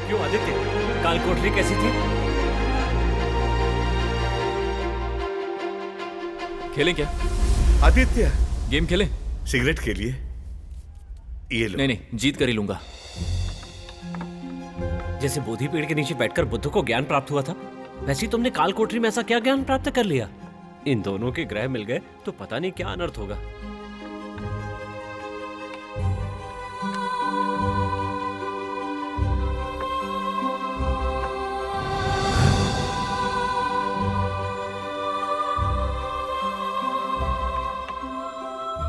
क्यों आदित्य, काल कोठरी कैसी थी? खेलें क्या? आदित्य, गेम खेलें? सिगरेट के लिए ये लो। नहीं नहीं, जीत कर ही लूंगा। जैसे बोधि पेड़ के नीचे बैठकर बुद्ध को ज्ञान प्राप्त हुआ था, वैसे ही तुमने काल कोठरी में ऐसा क्या ज्ञान प्राप्त कर लिया? इन दोनों के ग्रह मिल गए तो पता नहीं क्या अनर्थ होगा।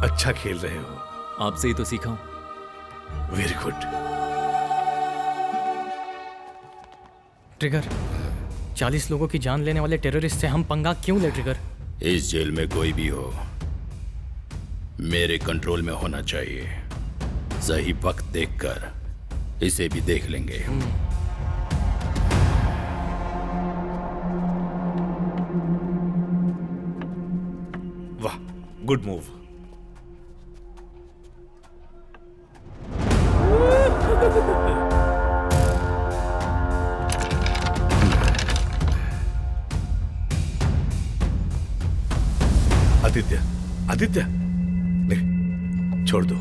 अच्छा खेल रहे हो। आपसे ही तो सीखा हूं। Very good. ट्रिगर, 40 लोगों की जान लेने वाले टेररिस्ट से हम पंगा क्यों ले? ट्रिगर, इस जेल में कोई भी हो, मेरे कंट्रोल में होना चाहिए। सही वक्त देखकर इसे भी देख लेंगे। वाह, गुड मूव। आदित्य, आदित्य, नहीं, छोड़ दो।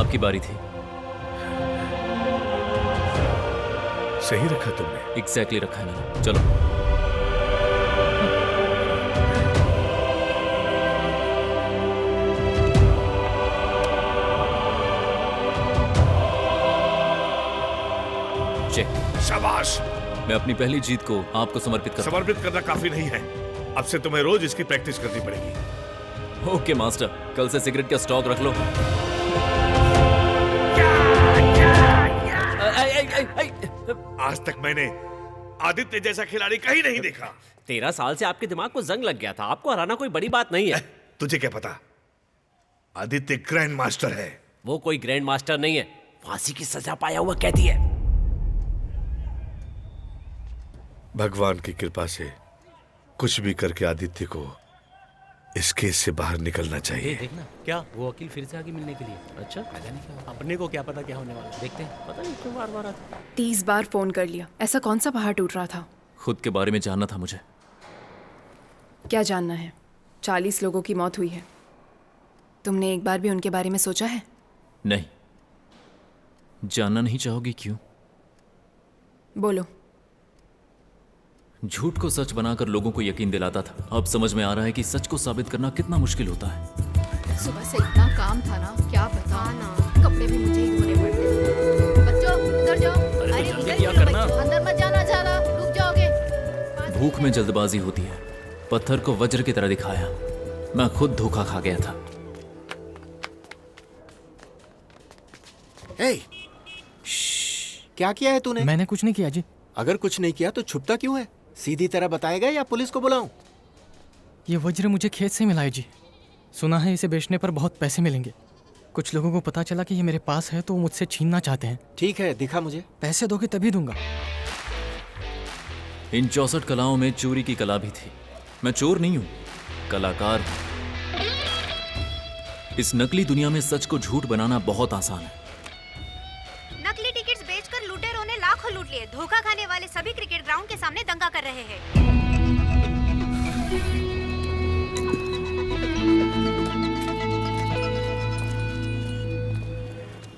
आपकी बारी थी। सही रखा तुमने। एग्जैक्टली रखा है मैंने। चलो। चेक। शाबाश। मैं अपनी पहली जीत को आपको समर्पित करता हूं। समर्पित करना काफी नहीं है, अब से तुम्हें रोज इसकी प्रैक्टिस करनी पड़ेगी। ओके मास्टर, कल से सिगरेट का स्टॉक रख लो। आज तक मैंने आदित्य जैसा खिलाड़ी कहीं नहीं देखा। 13 साल से आपके दिमाग को जंग लग गया था, आपको हराना कोई बड़ी बात नहीं है। तुझे क्या पता, आदित्य ग्रैंड मास्टर है। वो कोई ग्रैंड मास्टर नहीं है, फांसी की सजा पाया हुआ कैदी है। भगवान की कृपा से कुछ भी करके आदित्य को इस केस से बाहर निकलना चाहिए। देखना क्या वो वकील फिर से आगे मिलने के लिए। अच्छा, पता नहीं क्या, अपने को क्या पता क्या होने वाला। देखते हैं, पता नहीं क्यों बार बार आता। 30 बार फोन कर लिया, ऐसा कौन सा पहाड़ टूट रहा था? खुद के बारे में जानना था मुझे। क्या जानना है? 40 लोगों की मौत हुई है, तुमने एक बार भी उनके बारे में सोचा है? नहीं। जानना नहीं चाहोगी क्यों? बोलो। झूठ को सच बनाकर लोगों को यकीन दिलाता था। अब समझ में आ रहा है कि सच को साबित करना कितना मुश्किल होता है। सुबह से इतना काम था ना, क्या बताऊं ना, कपड़े भी मुझे ही धोने पड़ते। बच्चों इधर जाओ। अरे इधर क्या करना, अंदर मत जाना, ज्यादा डूब जाओगे। भूख में जल्दबाजी होती है। पत्थर को वज्र की तरह दिखाया, मैं खुद धोखा खा गया था। हे, क्या किया है तूने? मैंने कुछ नहीं किया जी। अगर कुछ नहीं किया तो छुपता क्यों है? सीधी तरह बताएगा या पुलिस को बुलाऊं? ये वज्र मुझे खेत से मिला है जी। सुना है इसे बेचने पर बहुत पैसे मिलेंगे। कुछ लोगों को पता चला कि ये मेरे पास है तो वो मुझसे छीनना चाहते हैं। ठीक है, दिखा मुझे। पैसे दोगे तभी दूंगा। इन 64 कलाओं में चोरी की कला भी थी। मैं चोर नहीं हूं, कलाकार हूं। इस नकली दुनिया में सच को झूठ बनाना बहुत आसान है। नकली टिकट्स बेचकर लुटेरों ने लाखों लूट लिए। धोखा खाने वाले सभी क्रिकेट ग्राउंड के सामने दंगा कर रहे हैं।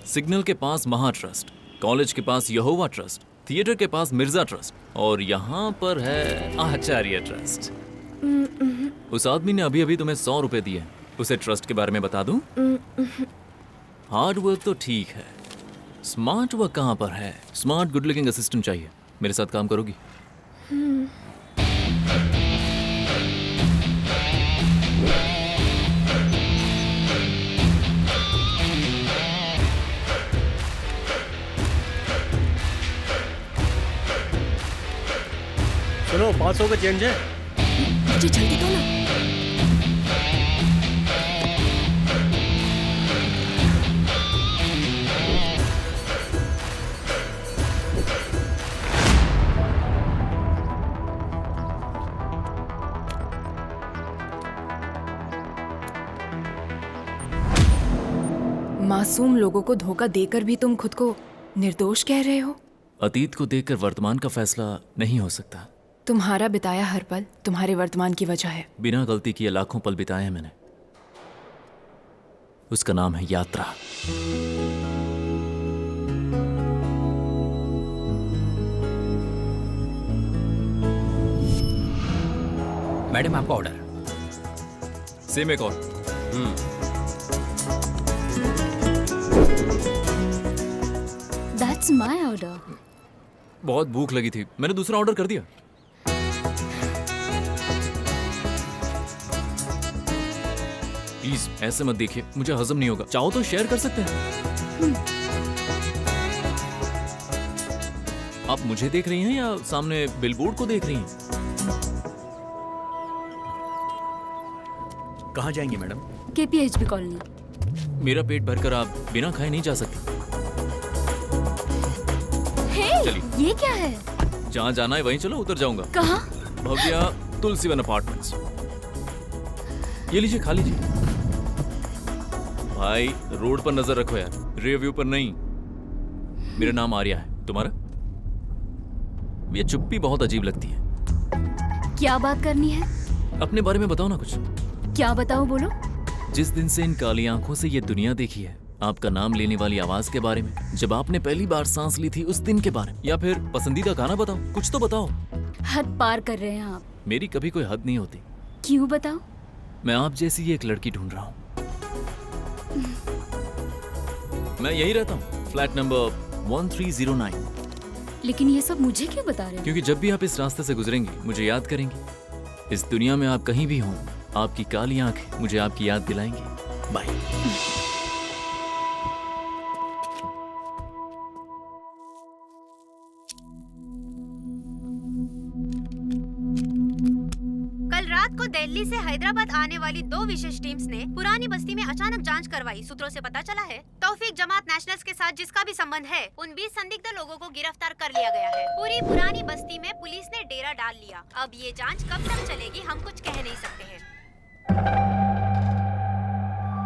सिग्नल के पास महा ट्रस्ट, कॉलेज के पास यहोवा ट्रस्ट, थिएटर के पास मिर्जा ट्रस्ट और यहाँ पर है आचार्य ट्रस्ट। उस आदमी ने अभी अभी तुम्हें 100 रुपए दिए, उसे ट्रस्ट के बारे में बता दूं? हार्ड वर्क तो ठीक है, स्मार्ट वर्क कहाँ पर है? स्मार्ट गुड लुकिंग असिस्टेंट चाहिए। मेरे साथ काम करोगी? सुनो, 500 का चेंज है। मुझे जल्दी दो ना। मासूम लोगों को धोखा देकर भी तुम खुद को निर्दोष कह रहे हो? अतीत को देखकर वर्तमान का फैसला नहीं हो सकता। तुम्हारा बिताया हर पल तुम्हारे वर्तमान की वजह है। बिना गलती किए लाखों पल बिताए हैं मैंने। उसका नाम है यात्रा। मैडम आपका ऑर्डर। सेम एक और। That's my order. बहुत भूख लगी थी, मैंने दूसरा ऑर्डर कर दिया। प्लीज ऐसे मत देखिए, मुझे हजम नहीं होगा। चाहो तो शेयर कर सकते हैं। आप मुझे देख रही हैं या सामने बिलबोर्ड को देख रही हैं? कहाँ जाएंगे मैडम? KPHB colony. मेरा पेट भरकर आप बिना खाए नहीं जा सकते। चलिए। ये क्या है? जहाँ जाना है वहीं चलो, उतर जाऊंगा। कहाँ? भव्या तुलसीवन अपार्टमेंट्स। ये लीजिए, खा लीजिए। भाई रोड पर नजर रखो यार, रियर व्यू पर नहीं। मेरा नाम आर्या है, तुम्हारा? ये चुप्पी बहुत अजीब लगती है। क्या बात करनी है? अपने बारे में बताओ ना कुछ। क्या बताऊं, बोलो। जिस दिन से इन काली आंखों से ये दुनिया देखी है, आपका नाम लेने वाली आवाज के बारे में, जब आपने पहली बार सांस ली थी उस दिन के बारे में, या फिर पसंदीदा गाना बताओ, कुछ तो बताओ। हद पार कर रहे हैं आप। मेरी कभी कोई हद नहीं होती। क्यों, बताओ। मैं आप जैसी एक लड़की ढूंढ रहा हूँ। मैं यही रहता हूँ, फ्लैट नंबर 1309। लेकिन ये सब मुझे क्यों बता रहे हो? क्योंकि जब भी आप इस रास्ते से गुजरेंगे मुझे याद करेंगे। इस दुनिया में आप कहीं भी हों, आपकी काली आंखें मुझे आपकी याद दिलाएंगी। बाय। कल रात को दिल्ली से हैदराबाद आने वाली 2 विशेष टीम्स ने पुरानी बस्ती में अचानक जांच करवाई। सूत्रों से पता चला है तौफीक जमात नेशनल्स के साथ जिसका भी संबंध है, उन 20 संदिग्ध लोगों को गिरफ्तार कर लिया गया है। पूरी पुरानी बस्ती में पुलिस ने डेरा डाल लिया। अब ये जांच कब तक चलेगी हम कुछ कह नहीं सकते हैं।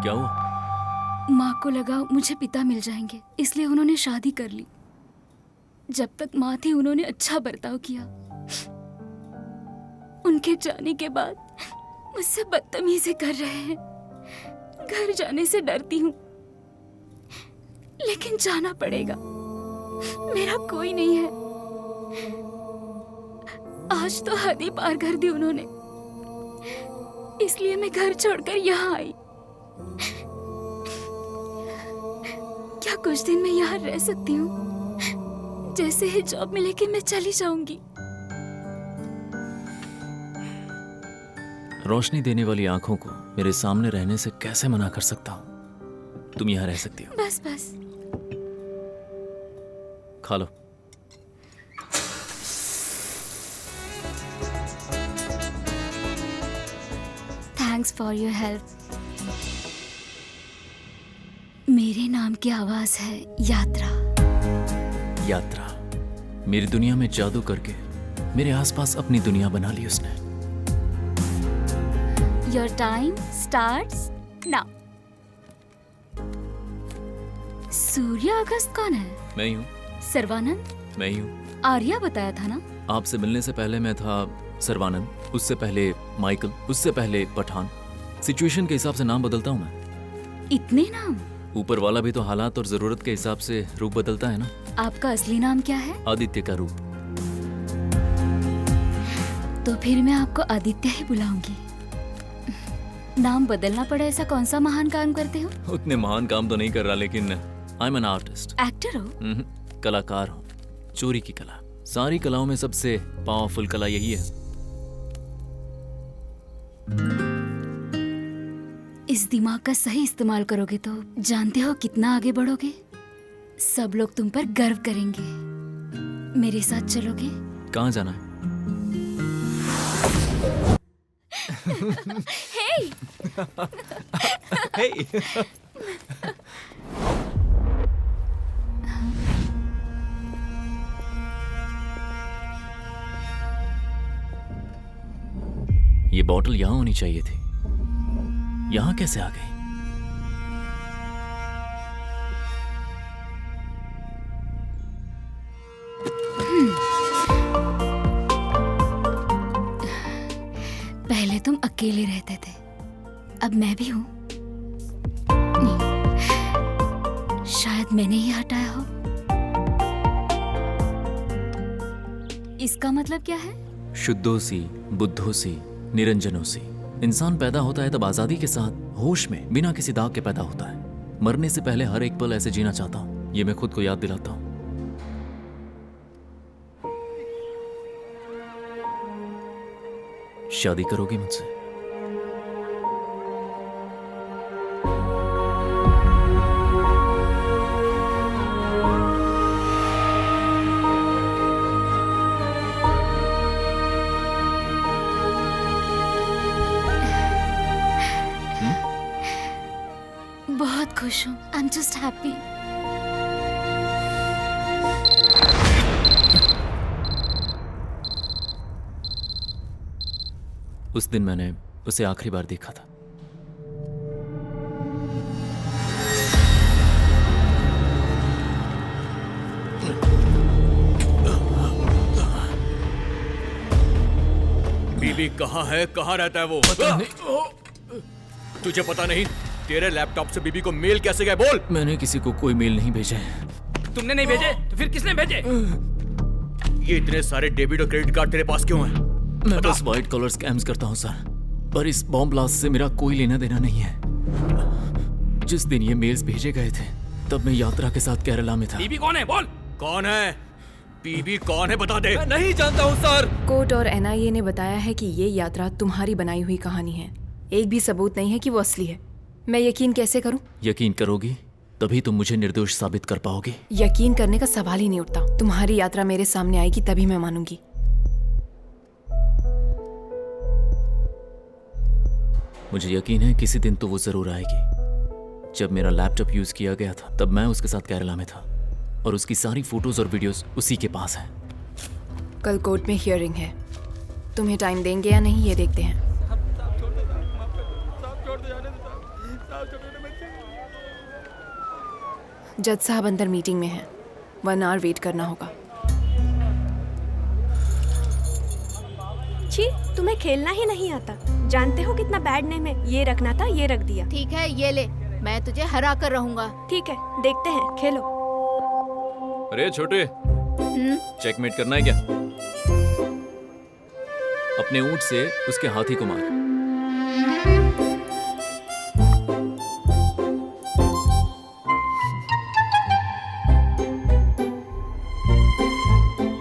क्या हुआ? माँ को लगा मुझे पिता मिल जाएंगे, इसलिए उन्होंने शादी कर ली। जब तक माँ थी उन्होंने अच्छा बर्ताव किया। उनके जाने के बाद मुझसे बदतमीजी कर रहे हैं। घर जाने से डरती हूँ, लेकिन जाना पड़ेगा। मेरा कोई नहीं है। आज तो हद ही पार कर दी उन्होंने, इसलिए मैं घर छोड़कर यहाँ आई। क्या कुछ दिन मैं यहाँ रह सकती हूँ? जैसे ही जॉब मिलेगी मैं चली जाऊंगी। रोशनी देने वाली आंखों को मेरे सामने रहने से कैसे मना कर सकता हूँ? तुम यहाँ रह सकती हो। बस बस। खा लो। Thanks for your help. मेरे नाम की आवाज है यात्रा। यात्रा। मेरी दुनिया में जादू करके मेरे आसपास अपनी दुनिया बना ली उसने। Your time starts now. सूर्य अगस्त कौन है? मैं ही हूँ। सर्वानंद? मैं ही हूँ। आर्या बताया था ना? आपसे मिलने से पहले मैं था सर्वानंद, उससे पहले माइकल, उससे पहले पठान। सिचुएशन के हिसाब से नाम बदलता हूँ मैं। इतने नाम? ऊपर वाला भी तो हालात और जरूरत के हिसाब से रूप बदलता है ना। आपका असली नाम क्या है? आदित्य का रूप। तो फिर मैं आपको आदित्य ही बुलाऊंगी। नाम बदलना पड़ा ऐसा कौन सा महान काम करते हो? उतने महान काम तो नहीं कर रहा, लेकिन I am an artist. Actor हो? कलाकार हूँ। चोरी की कला। सारी कलाओं में सबसे पावरफुल कला यही है। इस दिमाग का सही इस्तेमाल करोगे तो जानते हो कितना आगे बढ़ोगे। सब लोग तुम पर गर्व करेंगे। मेरे साथ चलोगे? कहाँ जाना है? Hey! Hey! ये बॉटल यहाँ होनी चाहिए थी। यहाँ कैसे आ गई? तुम अकेले रहते थे, अब मैं भी हूँ। शायद मैंने ही हटाया हो। इसका मतलब क्या है? शुद्धोसी, बुद्धोसी, निरंजनोसी। इंसान पैदा होता है तब आजादी के साथ, होश में, बिना किसी दाग के पैदा होता है। मरने से पहले हर एक पल ऐसे जीना चाहता हूँ, ये मैं खुद को याद दिलाता हूँ। शादी करोगी मुझसे? बहुत खुश हूँ। I am just happy. उस दिन मैंने उसे आखिरी बार देखा था। बीबी कहाँ है? कहाँ रहता है वो? तुझे पता नहीं? तेरे लैपटॉप से बीबी को मेल कैसे गए? बोल। मैंने किसी को कोई मेल नहीं भेजा है। तुमने नहीं भेजे तो फिर किसने भेजे? ये इतने सारे डेबिट और क्रेडिट कार्ड तेरे पास क्यों हैं? मैं बस व्हाइट कॉलर स्कैम्स करता हूँ सर, पर इस बॉम्ब ब्लास्ट से मेरा कोई लेना देना नहीं है। जिस दिन ये मेल्स भेजे गए थे तब मैं यात्रा के साथ केरला में था। बीबी कौन है? बोल। कौन है? बीबी कौन है? बता दे। मैं नहीं जानता हूँ सर। कोर्ट और एनआईए ने बताया है कि ये यात्रा तुम्हारी बनाई हुई कहानी है। एक भी सबूत नहीं है कि वो असली है। मैं यकीन कैसे करूं? यकीन करोगी तभी तुम मुझे निर्दोष साबित कर पाओगे। यकीन करने का सवाल ही नहीं उठता। तुम्हारी यात्रा मेरे सामने आएगी तभी मैं मानूंगी। मुझे यकीन है किसी दिन तो वो जरूर आएगी। जब मेरा लैपटॉप यूज किया गया था तब मैं उसके साथ केरला में था और उसकी सारी फोटोज और वीडियोस उसी के पास हैं। कल कोर्ट में हियरिंग है। तुम्हें टाइम देंगे या नहीं ये देखते हैं। जज साहब अंदर मीटिंग में हैं। 1 आवर वेट करना होगा। छी, तुम्हें खेलना ही नहीं आता। जानते हो कितना बैड नेम है। ये रखना था, ये रख दिया। ठीक है, ये ले, मैं तुझे हरा कर रहूंगा। ठीक है, देखते हैं, खेलो। अरे छोटे, चेकमेट करना है क्या? अपने ऊंट से उसके हाथी को मार।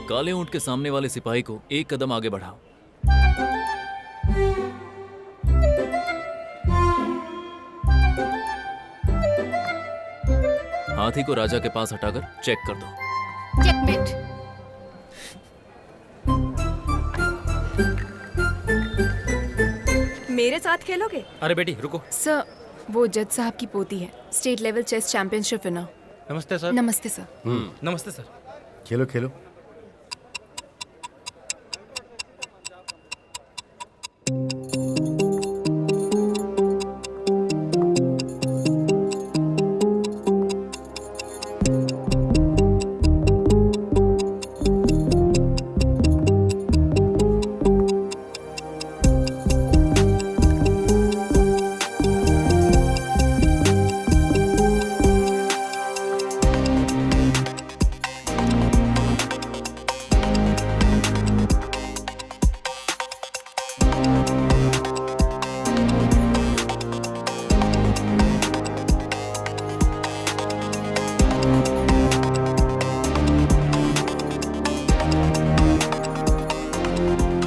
काले ऊंट के सामने वाले सिपाही को एक कदम आगे बढ़ाओ। हाथी को राजा के पास हटाकर चेक कर दो। चेकमेट। मेरे साथ खेलोगे? अरे बेटी रुको। सर, वो जज साहब की पोती है, state level chess championship winner. नमस्ते सर। नमस्ते सर। नमस्ते सर। खेलो खेलो।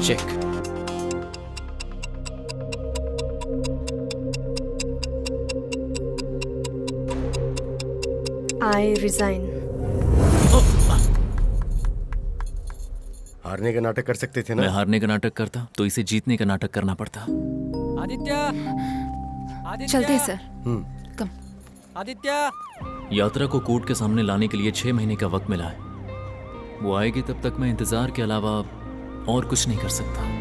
चेक। I resign. हारने का नाटक कर सकते थे ना? मैं हारने का नाटक करता तो इसे जीतने का नाटक करना पड़ता। आदित्य, चलते हैं सर। कम। आदित्य। यात्रा को कोर्ट के सामने लाने के लिए 6 महीने का वक्त मिला है। वो आएगी तब तक मैं इंतजार के अलावा और कुछ नहीं कर सकता।